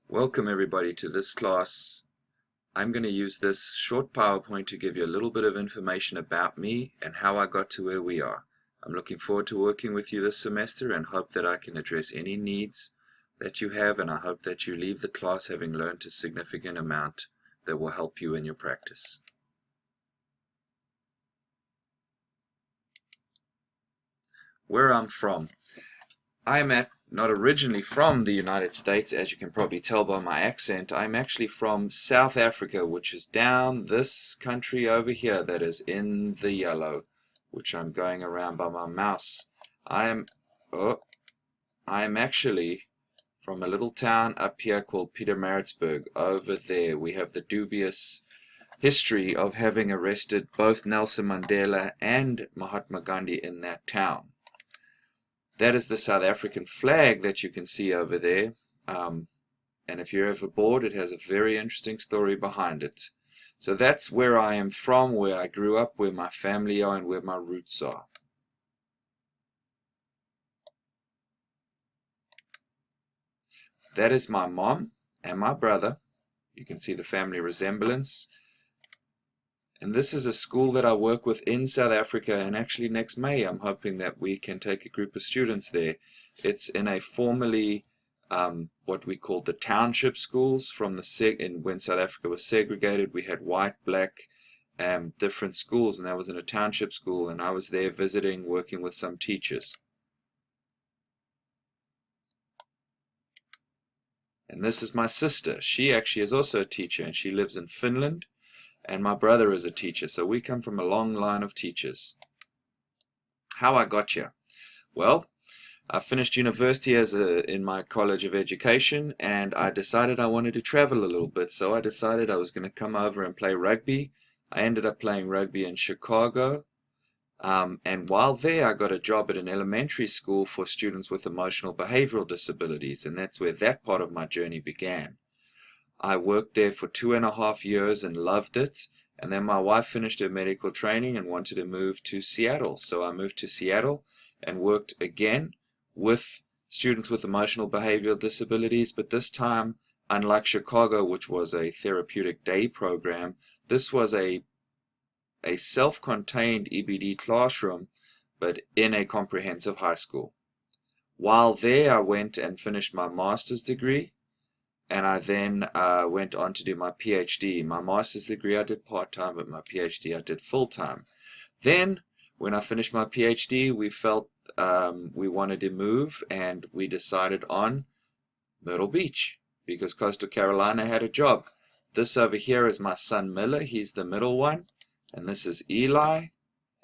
Welcome everybody to this class. I'm going to use this short PowerPoint to give you a little bit of information about me and how I got to where we are. I'm looking forward to working with you this semester and hope that I can address any needs that you have, and I hope that you leave the class having learned a significant amount that will help you in your practice. Where I'm from. I'm not originally from the United States, as you can probably tell by my accent. I'm actually from South Africa, which is down this country over here that is in the yellow, which I'm going around by my mouse. I'm actually from a little town up here called Pietermaritzburg. Over there we have the dubious history of having arrested both Nelson Mandela and Mahatma Gandhi in that town. That is the South African flag that you can see over there. And if you're ever bored, it has a very interesting story behind it. So that's where I am from, where I grew up, where my family are, and where my roots are. That is my mom and my brother. You can see the family resemblance. And this is a school that I work with in South Africa, and actually next May I'm hoping that we can take a group of students there. It's in a formerly what we called the township schools from when South Africa was segregated. We had white, black, different schools, and that was in a township school, and I was there visiting, working with some teachers. And this is my sister. She actually is also a teacher, and she lives in Finland. And my brother is a teacher, so we come from a long line of teachers. How I got here? Well, I finished university in my college of education, and I decided I wanted to travel a little bit, so I decided I was going to come over and play rugby. I ended up playing rugby in Chicago, and while there I got a job at an elementary school for students with emotional behavioral disabilities, and that's where that part of my journey began. I worked there for 2.5 years and loved it, and then my wife finished her medical training and wanted to move to Seattle. So I moved to Seattle and worked again with students with emotional behavioral disabilities, but this time, unlike Chicago, which was a therapeutic day program, this was a self-contained EBD classroom, but in a comprehensive high school. While there, I went and finished my master's degree, and I then went on to do my PhD. My master's degree I did part-time, but my PhD I did full-time. Then, when I finished my PhD, we felt we wanted to move, and we decided on Myrtle Beach, because Coastal Carolina had a job. This over here is my son Miller, he's the middle one, and this is Eli,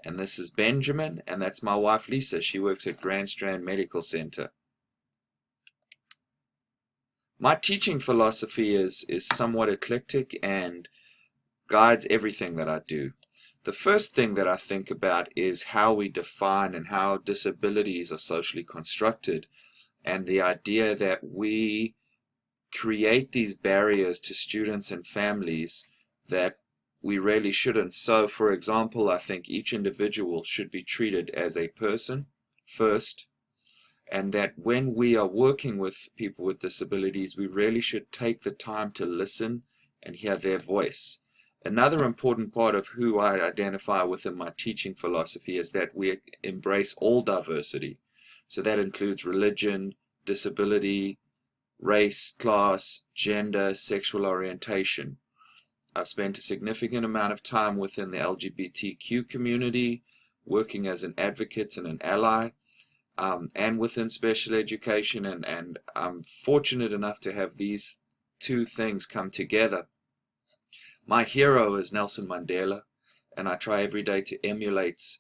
and this is Benjamin, and that's my wife Lisa. She works at Grand Strand Medical Center. My teaching philosophy is somewhat eclectic and guides everything that I do. The first thing that I think about is how we define and how disabilities are socially constructed, and the idea that we create these barriers to students and families that we really shouldn't. So, for example, I think each individual should be treated as a person first, and that when we are working with people with disabilities, we really should take the time to listen and hear their voice. Another important part of who I identify within my teaching philosophy is that we embrace all diversity. So that includes religion, disability, race, class, gender, sexual orientation. I've spent a significant amount of time within the LGBTQ community, working as an advocate and an ally. And within special education, and I'm fortunate enough to have these two things come together. My hero is Nelson Mandela, and I try every day to emulate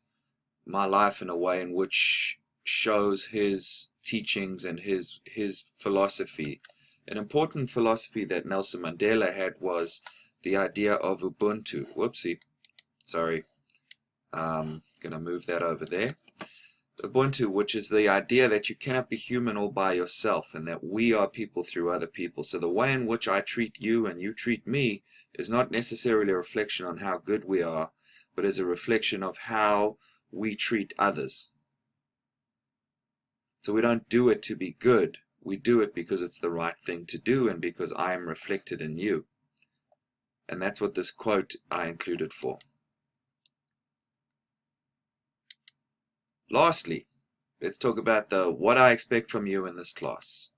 my life in a way in which shows his teachings and his philosophy. An important philosophy that Nelson Mandela had was the idea of Ubuntu. Whoopsie, sorry, gonna move that over there. Ubuntu, which is the idea that you cannot be human all by yourself, and that we are people through other people. So the way in which I treat you and you treat me is not necessarily a reflection on how good we are, but is a reflection of how we treat others. So we don't do it to be good, We do it because it's the right thing to do and because I am reflected in you. And that's what this quote I included for. Lastly, let's talk about what I expect from you in this class.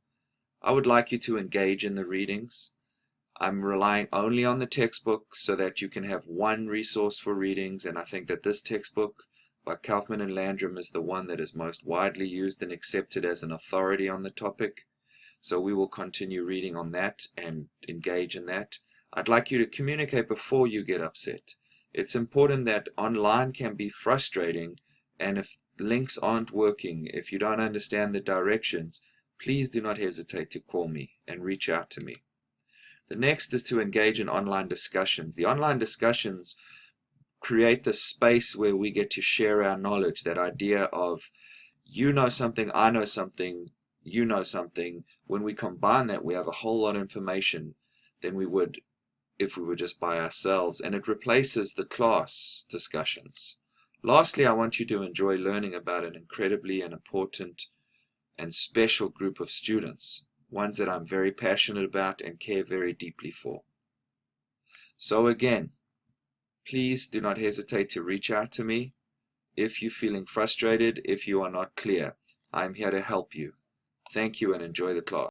I would like you to engage in the readings. I'm relying only on the textbook so that you can have one resource for readings, and I think that this textbook by Kaufman and Landrum is the one that is most widely used and accepted as an authority on the topic. So we will continue reading on that and engage in that. I'd like you to communicate before you get upset. It's important that online can be frustrating, and if links aren't working, if you don't understand the directions, please do not hesitate to call me and reach out to me. The next is to engage in online discussions. The online discussions create the space where we get to share our knowledge, that idea of you know something, I know something, you know something. When we combine that, we have a whole lot of information than we would if we were just by ourselves, and it replaces the class discussions. Lastly, I want you to enjoy learning about an incredibly and important and special group of students, ones that I'm very passionate about and care very deeply for. So again, please do not hesitate to reach out to me if you're feeling frustrated, if you are not clear. I'm here to help you. Thank you and enjoy the class.